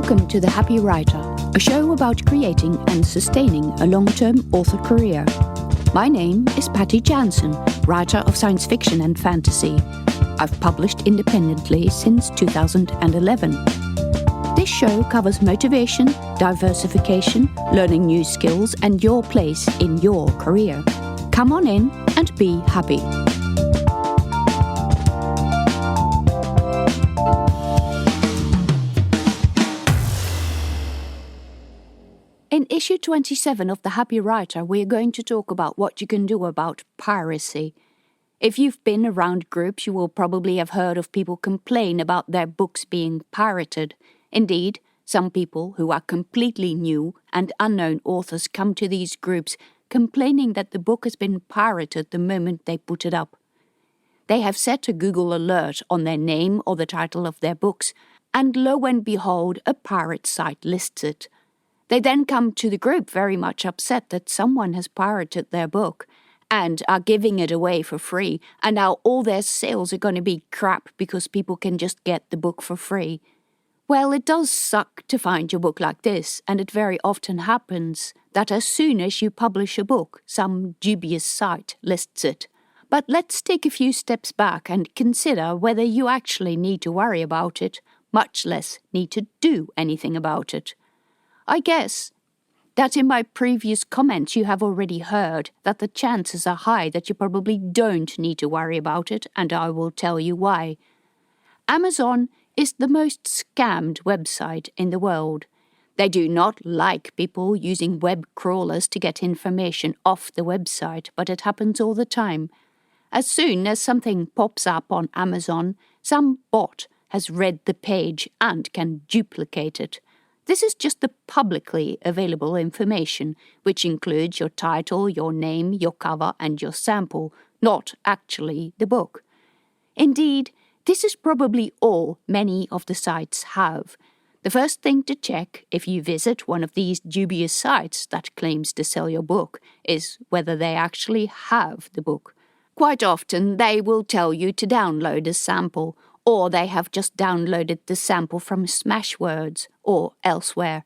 Welcome to The Happy Writer, a show about creating and sustaining a long-term author career. My name is Patty Jansen, writer of science fiction and fantasy. I've published independently since 2011. This show covers motivation, diversification, learning new skills, and your place in your career. Come on in and be happy. In issue 27 of The Happy Writer, we're going to talk about what you can do about piracy. If you've been around groups, you will probably have heard of people complain about their books being pirated. Indeed, some people who are completely new and unknown authors come to these groups complaining that the book has been pirated the moment they put it up. They have set a Google alert on their name or the title of their books, and lo and behold, a pirate site lists it. They then come to the group very much upset that someone has pirated their book and are giving it away for free, and now all their sales are going to be crap because people can just get the book for free. Well, it does suck to find your book like this, and it very often happens that as soon as you publish a book, some dubious site lists it. But let's take a few steps back and consider whether you actually need to worry about it, much less need to do anything about it. I guess that in my previous comments you have already heard that the chances are high that you probably don't need to worry about it, and I will tell you why. Amazon is the most scammed website in the world. They do not like people using web crawlers to get information off the website, but it happens all the time. As soon as something pops up on Amazon, some bot has read the page and can duplicate it. This is just the publicly available information, which includes your title, your name, your cover, and your sample, not actually the book. Indeed, this is probably all many of the sites have. The first thing to check if you visit one of these dubious sites that claims to sell your book is whether they actually have the book. Quite often, they will tell you to download a sample, or they have just downloaded the sample from Smashwords or elsewhere.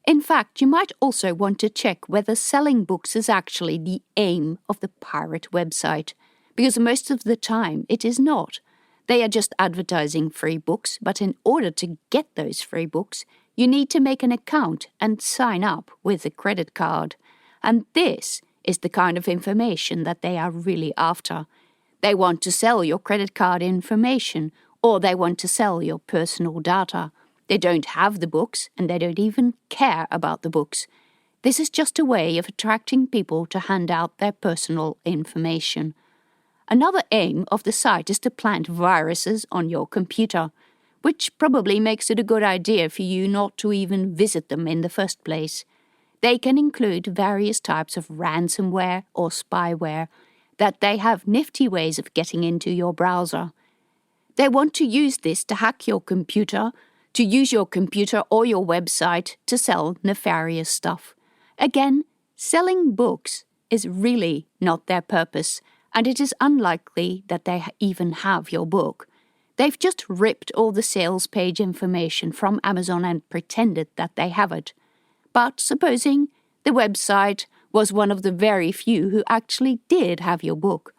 In fact, you might also want to check whether selling books is actually the aim of the pirate website, because most of the time it is not. They are just advertising free books, but in order to get those free books, you need to make an account and sign up with a credit card. And this is the kind of information that they are really after. They want to sell your credit card information, or they want to sell your personal data. They don't have the books, and they don't even care about the books. This is just a way of attracting people to hand out their personal information. Another aim of the site is to plant viruses on your computer, which probably makes it a good idea for you not to even visit them in the first place. They can include various types of ransomware or spyware, that they have nifty ways of getting into your browser. They want to use this to hack your computer, to use your computer or your website to sell nefarious stuff. Again, selling books is really not their purpose, and it is unlikely that they even have your book. They've just ripped all the sales page information from Amazon and pretended that they have it. But supposing the website was one of the very few who actually did have your book.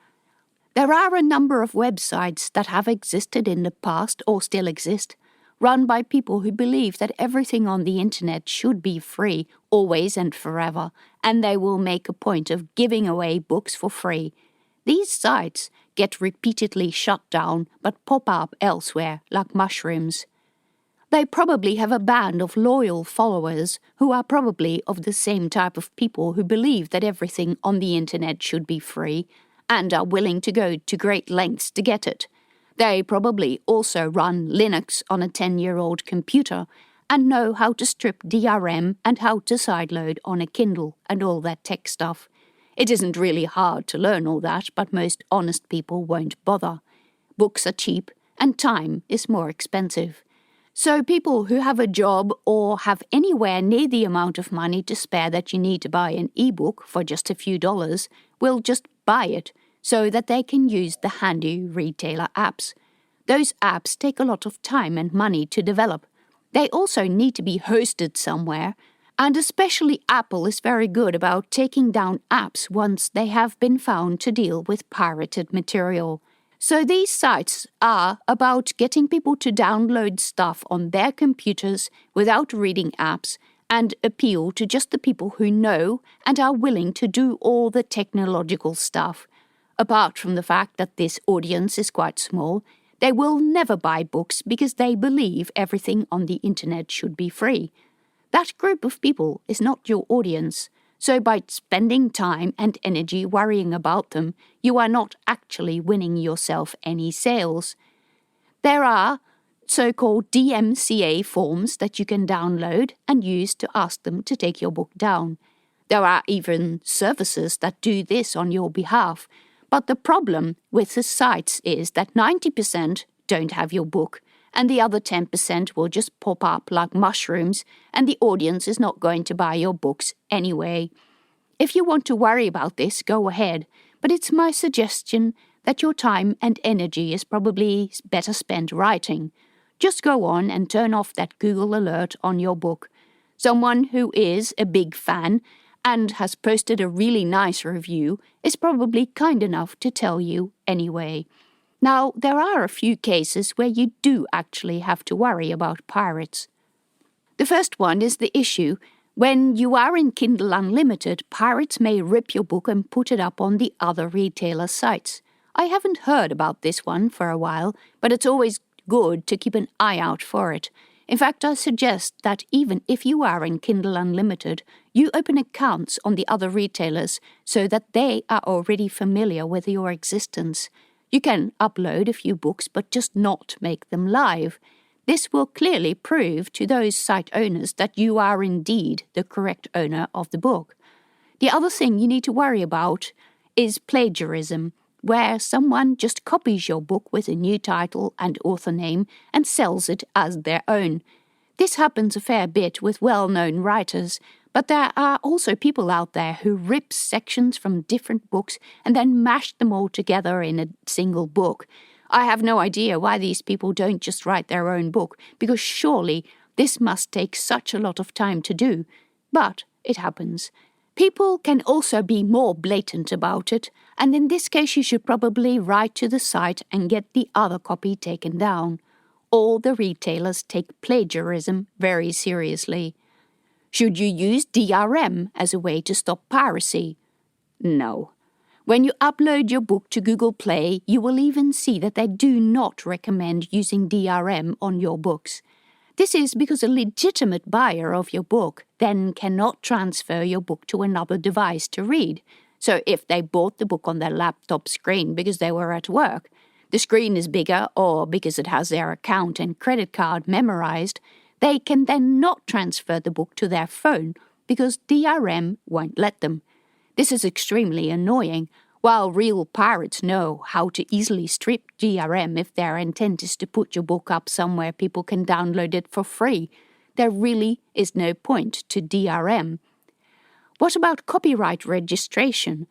There are a number of websites that have existed in the past or still exist, run by people who believe that everything on the internet should be free, always and forever, and they will make a point of giving away books for free. These sites get repeatedly shut down but pop up elsewhere like mushrooms. They probably have a band of loyal followers who are probably of the same type of people who believe that everything on the internet should be free and are willing to go to great lengths to get it. They probably also run Linux on a 10-year-old computer and know how to strip DRM and how to sideload on a Kindle and all that tech stuff. It isn't really hard to learn all that, but most honest people won't bother. Books are cheap and time is more expensive. So people who have a job or have anywhere near the amount of money to spare that you need to buy an e-book for just a few dollars will just buy it so that they can use the handy retailer apps. Those apps take a lot of time and money to develop. They also need to be hosted somewhere, and especially Apple is very good about taking down apps once they have been found to deal with pirated material. So these sites are about getting people to download stuff on their computers without reading apps and appeal to just the people who know and are willing to do all the technological stuff. Apart from the fact that this audience is quite small, they will never buy books because they believe everything on the internet should be free. That group of people is not your audience, so by spending time and energy worrying about them, you are not actually winning yourself any sales. There are so-called DMCA forms that you can download and use to ask them to take your book down. There are even services that do this on your behalf, but the problem with the sites is that 90% don't have your book, and the other 10% will just pop up like mushrooms, and the audience is not going to buy your books anyway. If you want to worry about this, go ahead, but it's my suggestion that your time and energy is probably better spent writing. Just go on and turn off that Google alert on your book. Someone who is a big fan and has posted a really nice review is probably kind enough to tell you anyway. Now, there are a few cases where you do actually have to worry about pirates. The first one is the issue when you are in Kindle Unlimited, pirates may rip your book and put it up on the other retailer sites. I haven't heard about this one for a while, but it's always good to keep an eye out for it. In fact, I suggest that even if you are in Kindle Unlimited, you open accounts on the other retailers so that they are already familiar with your existence. You can upload a few books, but just not make them live. This will clearly prove to those site owners that you are indeed the correct owner of the book. The other thing you need to worry about is plagiarism, where someone just copies your book with a new title and author name and sells it as their own. This happens a fair bit with well-known writers, but there are also people out there who rip sections from different books and then mash them all together in a single book. I have no idea why these people don't just write their own book, because surely this must take such a lot of time to do. But it happens. People can also be more blatant about it, and in this case you should probably write to the site and get the other copy taken down. All the retailers take plagiarism very seriously. Should you use DRM as a way to stop piracy? No. When you upload your book to Google Play, you will even see that they do not recommend using DRM on your books. This is because a legitimate buyer of your book then cannot transfer your book to another device to read. So if they bought the book on their laptop screen because they were at work, the screen is bigger, or because it has their account and credit card memorized, they can then not transfer the book to their phone because DRM won't let them. This is extremely annoying. While real pirates know how to easily strip DRM if their intent is to put your book up somewhere people can download it for free, there really is no point to DRM. What about copyright registration?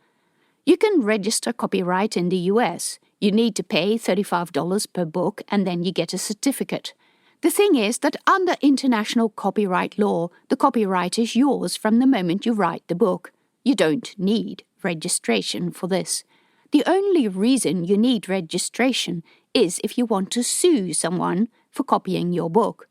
You can register copyright in the US. You need to pay $35 per book and then you get a certificate. The thing is that under international copyright law, the copyright is yours from the moment you write the book. You don't need registration for this. The only reason you need registration is if you want to sue someone for copying your book.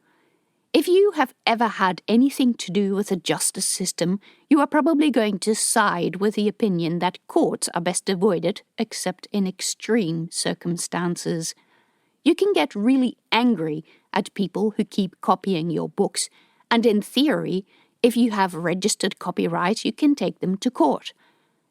If you have ever had anything to do with the justice system, you are probably going to side with the opinion that courts are best avoided except in extreme circumstances. You can get really angry at people who keep copying your books, and in theory, if you have registered copyright, you can take them to court.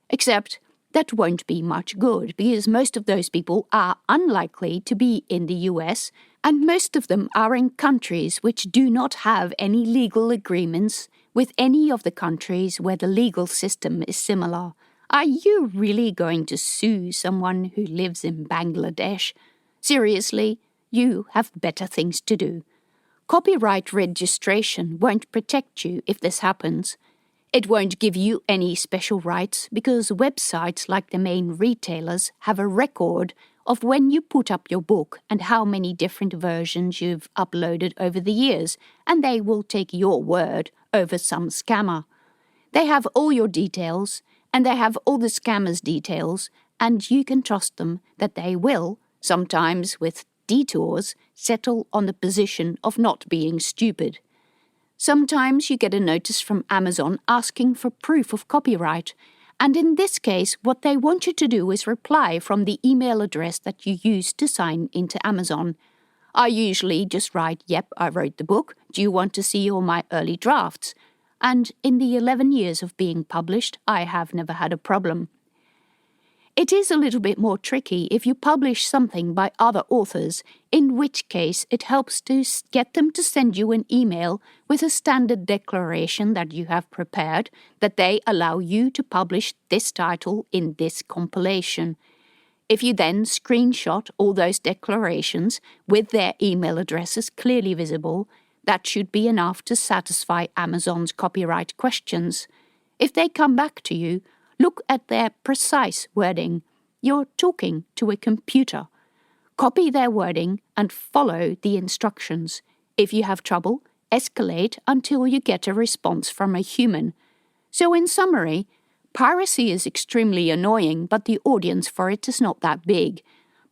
Except that won't be much good, because most of those people are unlikely to be in the US, and most of them are in countries which do not have any legal agreements with any of the countries where the legal system is similar. Are you really going to sue someone who lives in Bangladesh? Seriously, you have better things to do. Copyright registration won't protect you if this happens. It won't give you any special rights because websites like the main retailers have a record of when you put up your book and how many different versions you've uploaded over the years, and they will take your word over some scammer. They have all your details, and they have all the scammer's details, and you can trust them that they will, sometimes with detours, settle on the position of not being stupid. Sometimes you get a notice from Amazon asking for proof of copyright, and in this case, what they want you to do is reply from the email address that you used to sign into Amazon. I usually just write, "Yep, I wrote the book. Do you want to see all my early drafts?" And in the 11 years of being published, I have never had a problem. It is a little bit more tricky if you publish something by other authors, in which case it helps to get them to send you an email with a standard declaration that you have prepared, that they allow you to publish this title in this compilation. If you then screenshot all those declarations with their email addresses clearly visible, that should be enough to satisfy Amazon's copyright questions. If they come back to you, look at their precise wording. You're talking to a computer. Copy their wording and follow the instructions. If you have trouble, escalate until you get a response from a human. So in summary, piracy is extremely annoying, but the audience for it is not that big.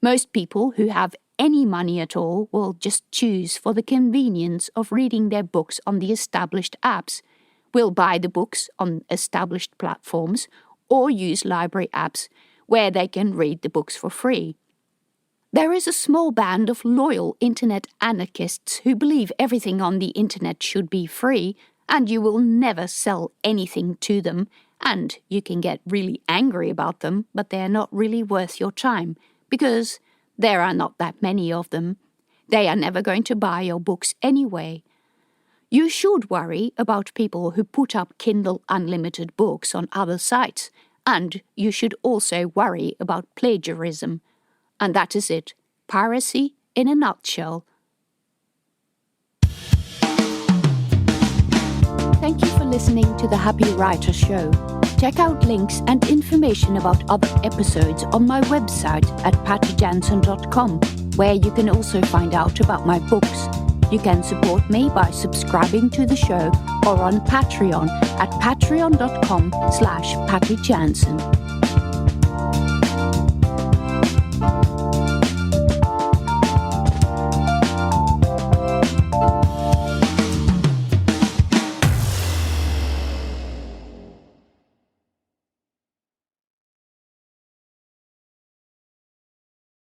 Most people who have any money at all will just choose for the convenience of reading their books on the established apps, will buy the books on established platforms, or use library apps where they can read the books for free. There is a small band of loyal internet anarchists who believe everything on the internet should be free, and you will never sell anything to them, and you can get really angry about them, but they are not really worth your time, because there are not that many of them. They are never going to buy your books anyway. You should worry about people who put up Kindle Unlimited books on other sites, and you should also worry about plagiarism. And that is it. Piracy in a nutshell. Thank you for listening to the Happy Writer Show. Check out links and information about other episodes on my website at pattyjansen.com, where you can also find out about my books. You can support me by subscribing to the show or on Patreon at patreon.com/pattyjansen.